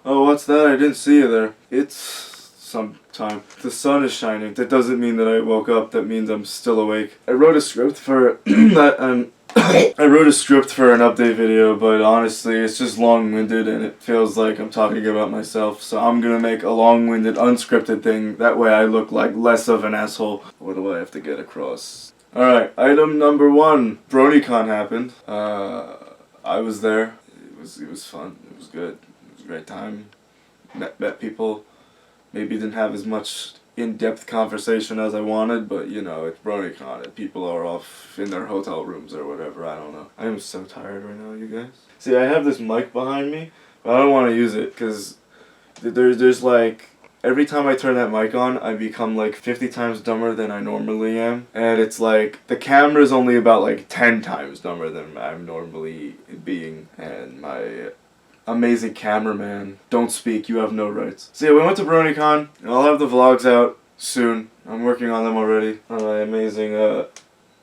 Oh, what's that? I didn't see you there. It's sometime. The sun is shining. That doesn't mean that I woke up. That means I'm still awake. I wrote a script for that. I wrote a script for an update video, but honestly, it's just long-winded and it feels like I'm talking about myself. So I'm gonna make a long-winded, unscripted thing. That way I look like less of an asshole. What do I have to get across? Alright, item number 1. BronyCon happened. I was there. It was fun. It was good. It was a great time. Met people. Maybe didn't have as much in-depth conversation as I wanted, but you know, it's BronyCon and people are off in their hotel rooms or whatever, I don't know. I am so tired right now, you guys. See, I have this mic behind me, but I don't want to use it because there's like, every time I turn that mic on, I become like 50 times dumber than I normally am. And it's like, the camera's only about like 10 times dumber than I'm normally being, and my amazing cameraman, don't speak, you have no rights. So yeah, we went to BronyCon, and I'll have the vlogs out soon. I'm working on them already, on my amazing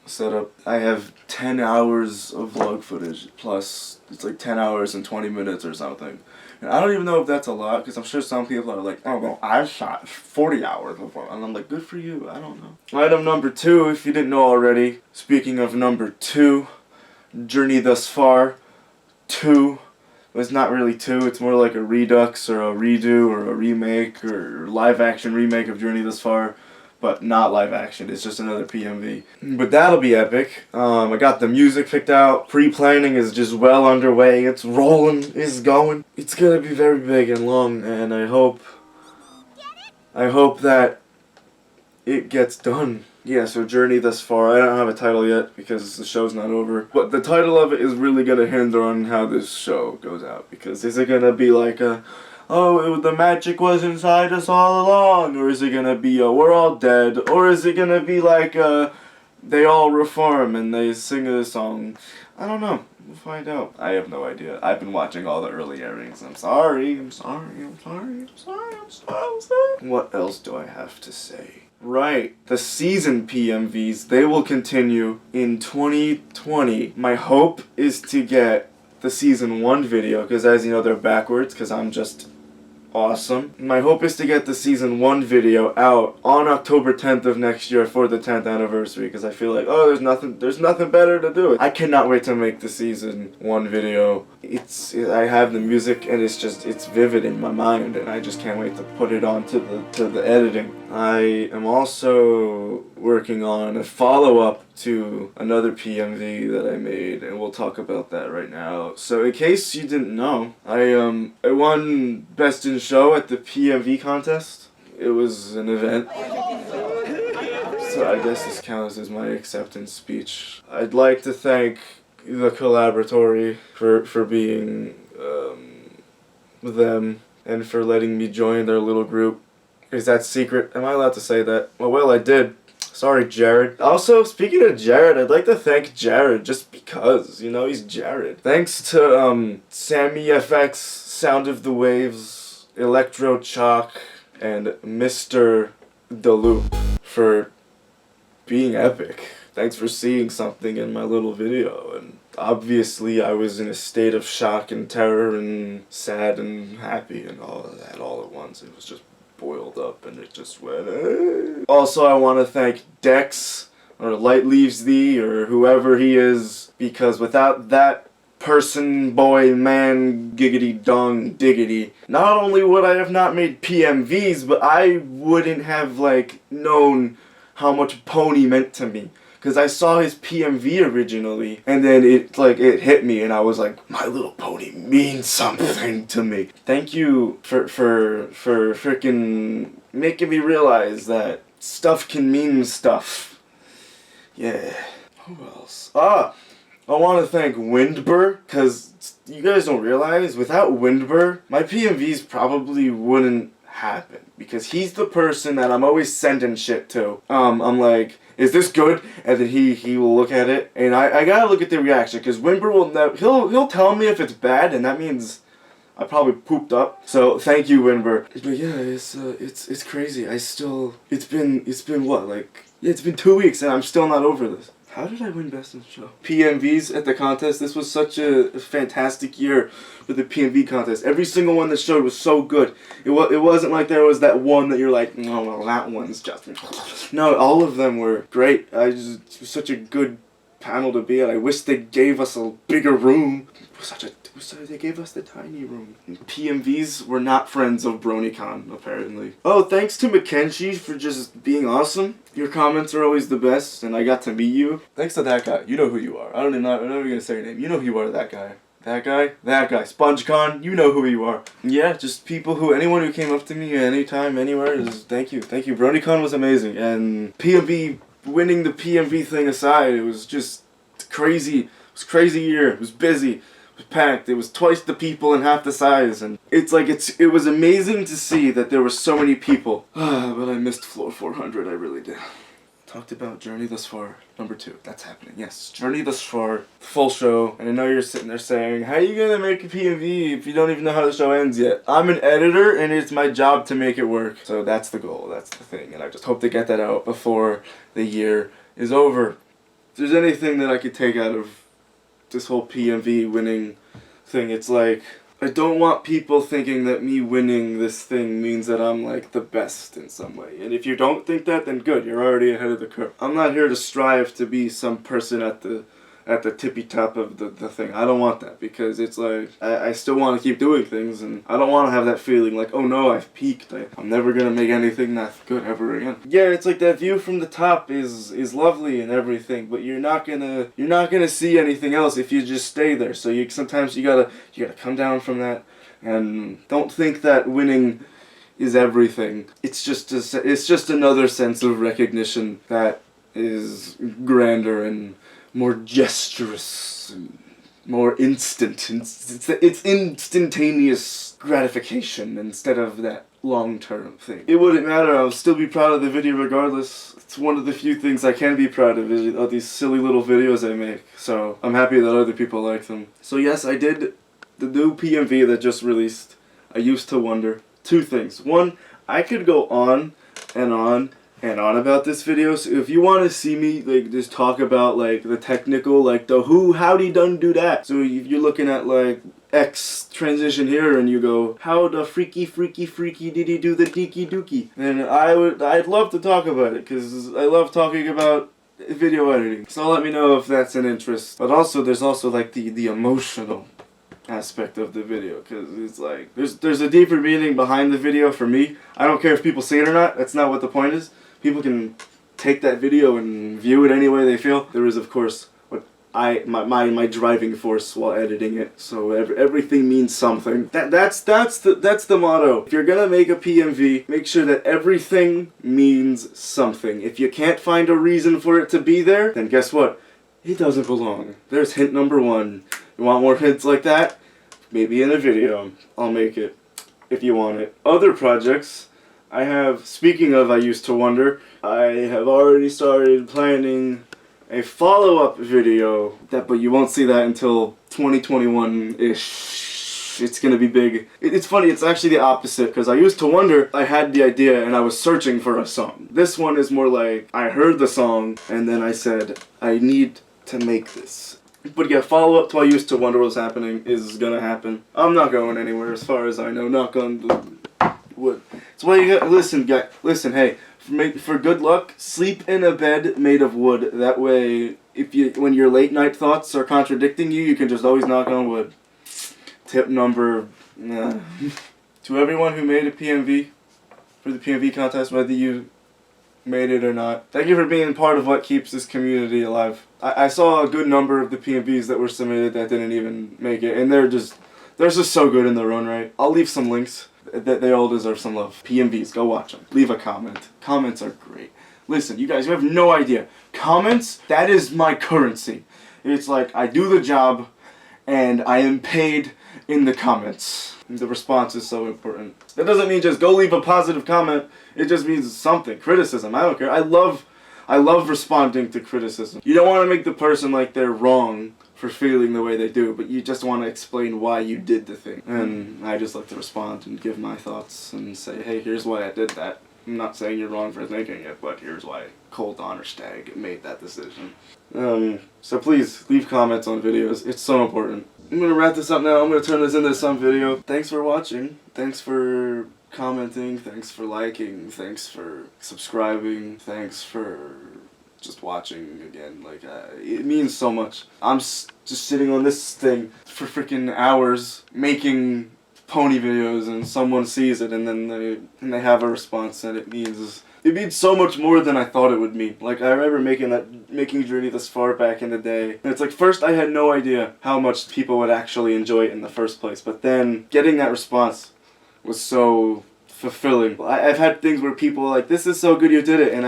setup. I have 10 hours of vlog footage, plus it's like 10 hours and 20 minutes or something. And I don't even know if that's a lot, because I'm sure some people are like, oh well, I shot 40 hours before, and I'm like, good for you, I don't know. Item number 2, if you didn't know already, speaking of number 2, Journey Thus Far 2. It's not really 2, it's more like a redux or a redo or a remake or live action remake of Journey Thus Far, but not live action, it's just another PMV. But that'll be epic. I got the music picked out, pre-planning is just well underway, it's rolling, it's going. It's gonna be very big and long, and I hope that it gets done. Yeah, so Journey Thus Far. I don't have a title yet because the show's not over. But the title of it is really going to hinder on how this show goes out. Because is it going to be like the magic was inside us all along? Or is it going to be we're all dead? Or is it going to be like they all reform and they sing a song? I don't know. We'll find out. I have no idea. I've been watching all the early airings. I'm sorry. What else do I have to say? Right, the season PMVs, they will continue in 2020. My hope is to get the season 1 video, because as you know, they're backwards, because I'm just awesome. My hope is to get the season 1 video out on October 10th of next year for the 10th anniversary, because I feel like, oh, there's nothing better to do. I cannot wait to make the season 1 video. I have the music and it's vivid in my mind, and I just can't wait to put it on to the editing. I am also working on a follow-up to another PMV that I made, and we'll talk about that right now. So in case you didn't know, I won Best in Show at the PMV contest. It was an event. So I guess this counts as my acceptance speech. I'd like to thank the Collaboratory for being them and for letting me join their little group. Is that secret? Am I allowed to say that? Well, I did. Sorry, Jared. Also, speaking of Jared, I'd like to thank Jared just because, you know, he's Jared. Thanks to Sammy FX, Sound of the Waves, Electro Chalk, and Mr. DeLoop for being epic. Thanks for seeing something in my little video, and obviously I was in a state of shock and terror and sad and happy and all of that all at once. It was just boiled up and it just went Also, I want to thank Dex or TheLightLeavesThee or whoever he is, because without that person, boy, man, giggity dong diggity, not only would I have not made PMVs, but I wouldn't have like known how much Pony meant to me. Because I saw his PMV originally, and then it hit me, and I was like, My Little Pony means something to me. Thank you for freaking making me realize that stuff can mean stuff. Yeah. Who else? I want to thank Windbur, because you guys don't realize, without Windbur, my PMVs probably wouldn't happen. Because he's the person that I'm always sending shit to. I'm like, is this good? And then he will look at it, and I gotta look at the reaction, because Windbur will he'll tell me if it's bad, and that means I probably pooped up. So thank you, Windbur. But yeah, it's crazy. It's been what, like, yeah, it's been 2 weeks and I'm still not over this. How did I win Best in Show? PMVs at the contest. This was such a fantastic year for the PMV contest. Every single one that showed was so good. It wasn't like there was that one that you're like, no, well, that one's just... No, all of them were great. It was such a good panel to be at. I wish they gave us a bigger room. They gave us the tiny room. PMVs were not friends of BronyCon, apparently. Oh, thanks to Mackenzie for just being awesome. Your comments are always the best, and I got to meet you. Thanks to that guy. You know who you are. I'm not even gonna say your name. You know who you are, that guy. That guy? That guy. SpongeCon, you know who you are. Yeah, just anyone who came up to me anytime, anywhere, thank you. Thank you. BronyCon was amazing, and PMV, winning the PMV thing aside, it was just crazy. It was a crazy year. It was busy. It was packed. It was twice the people and half the size, and it was amazing to see that there were so many people. But I missed floor 400, I really did. Talked about Journey Thus Far, number 2. That's happening. Yes, Journey Thus Far, full show. And I know you're sitting there saying, how are you gonna make a PMV if you don't even know how the show ends yet? I'm an editor, and it's my job to make it work. So that's the goal. That's the thing. And I just hope to get that out before the year is over. If there's anything that I could take out of this whole PMV winning thing, it's like, I don't want people thinking that me winning this thing means that I'm like the best in some way. And if you don't think that, then good, you're already ahead of the curve. I'm not here to strive to be some person at the tippy top of the thing. I don't want that, because it's like, I still want to keep doing things, and I don't want to have that feeling like, oh no, I've peaked. I'm never gonna make anything that good ever again. Yeah, it's like that view from the top is lovely and everything, but you're not gonna see anything else if you just stay there. So sometimes you gotta come down from that, and don't think that winning is everything. It's just another sense of recognition that is grander and more gesturous and more instant. It's instantaneous gratification instead of that long-term thing. It wouldn't matter. I'll still be proud of the video regardless. It's one of the few things I can be proud of, is all these silly little videos I make. So I'm happy that other people like them. So yes, I did the new PMV that just released. I used to wonder 2 things. One, I could go on and on and on about this video, so if you want to see me like just talk about like the technical, like the how'd he done do that, so if you're looking at like X transition here and you go, how the freaky did he do the deaky dookie, then I'd love to talk about it, because I love talking about video editing. So let me know if that's an interest. But also there's also like the emotional aspect of the video, because it's like there's a deeper meaning behind the video for me. I don't care if people see it or not. That's not what the point is. People can take that video and view it any way they feel. There is, of course, what my driving force while editing it. So everything means something. That's the motto. If you're gonna make a PMV, make sure that everything means something. If you can't find a reason for it to be there, then guess what? It doesn't belong. There's hint number 1. You want more hints like that? Maybe in a video. I'll make it if you want it. Other projects I have, speaking of I used to wonder, I have already started planning a follow-up video, but you won't see that until 2021-ish. It's gonna be big. It's funny, it's actually the opposite, because I used to wonder, I had the idea and I was searching for a song. This one is more like, I heard the song and then I said, I need to make this. But yeah, follow-up to I used to wonder what's happening is gonna happen. I'm not going anywhere as far as I know, knock on wood. It's why you got, listen, hey, for good luck, sleep in a bed made of wood. That way, when your late night thoughts are contradicting you, you can just always knock on wood. Tip number, to everyone who made a PMV for the PMV contest, whether you made it or not, thank you for being part of what keeps this community alive. I saw a good number of the PMVs that were submitted that didn't even make it, and they're just so good in their own right. I'll leave some links. They all deserve some love. PMVs, go watch them. Leave a comment. Comments are great. Listen, you guys, you have no idea. Comments, that is my currency. It's like, I do the job, and I am paid in the comments. The response is so important. That doesn't mean just go leave a positive comment. It just means something. Criticism, I don't care. I love responding to criticism. You don't want to make the person like they're wrong for feeling the way they do, but you just want to explain why you did the thing. And I just like to respond and give my thoughts and say, hey, here's why I did that. I'm not saying you're wrong for thinking it, but here's why Cold Donnerstag made that decision. So please, leave comments on videos. It's so important. I'm gonna wrap this up now. I'm gonna turn this into some video. Thanks for watching. Thanks for commenting. Thanks for liking. Thanks for subscribing. Thanks for just watching again. Like, it means so much. I'm just sitting on this thing for freaking hours making pony videos, and someone sees it, and then they have a response, and it means so much more than I thought it would mean. Like, I remember making Journey this far back in the day, and it's like, first I had no idea how much people would actually enjoy it in the first place, but then getting that response was so fulfilling. I've had things where people are like, this is so good you did it, and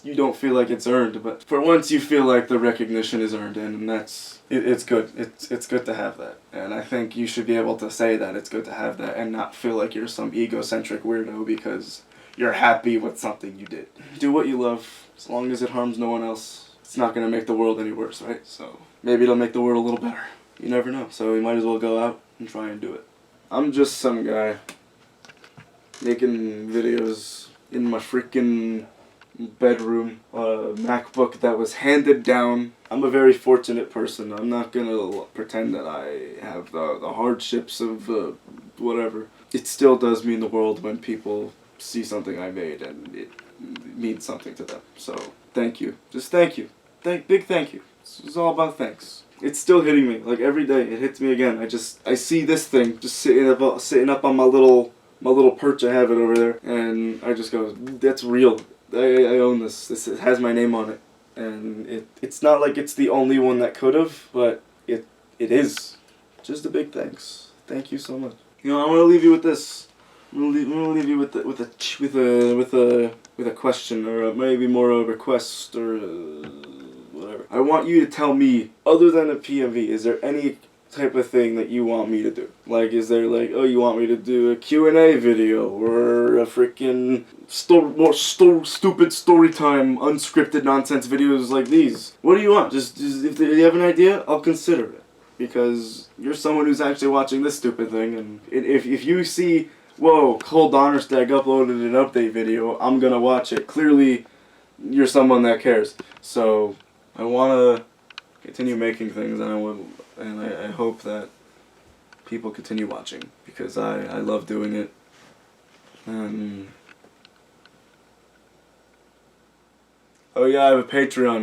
you don't feel like it's earned, but for once you feel like the recognition is earned, and it's good. It's good to have that, and I think you should be able to say that it's good to have that and not feel like you're some egocentric weirdo because you're happy with something you did. Do what you love, as long as it harms no one else. It's not gonna make the world any worse, right? So maybe it'll make the world a little better. You never know, so you might as well go out and try and do it. I'm just some guy making videos in my freaking bedroom, MacBook that was handed down. I'm a very fortunate person. I'm not gonna pretend that I have the hardships of whatever. It still does mean the world when people see something I made and it means something to them. So thank you. Just thank you. Big thank you. It's all about thanks. It's still hitting me. Like, every day it hits me again. I see this thing just sitting up on my little perch. I have it over there, and I just go, that's real. I own this. It has my name on it, and it's not like it's the only one that could have, but it is. Just a big thanks. Thank you so much. You know, I'm gonna leave you with this. I'm gonna leave you with a question, or maybe more a request, or whatever. I want you to tell me, other than a PMV, is there any type of thing that you want me to do? Like, is there like, oh, you want me to do a Q&A video, or a freaking stupid story time, unscripted nonsense videos like these? What do you want? Just if you have an idea, I'll consider it. Because you're someone who's actually watching this stupid thing, and if you see, whoa, Cold Donnerstag uploaded an update video, I'm gonna watch it. Clearly, you're someone that cares. So, I wanna continue making things, and I hope that people continue watching, because I love doing it. Oh yeah, I have a Patreon now.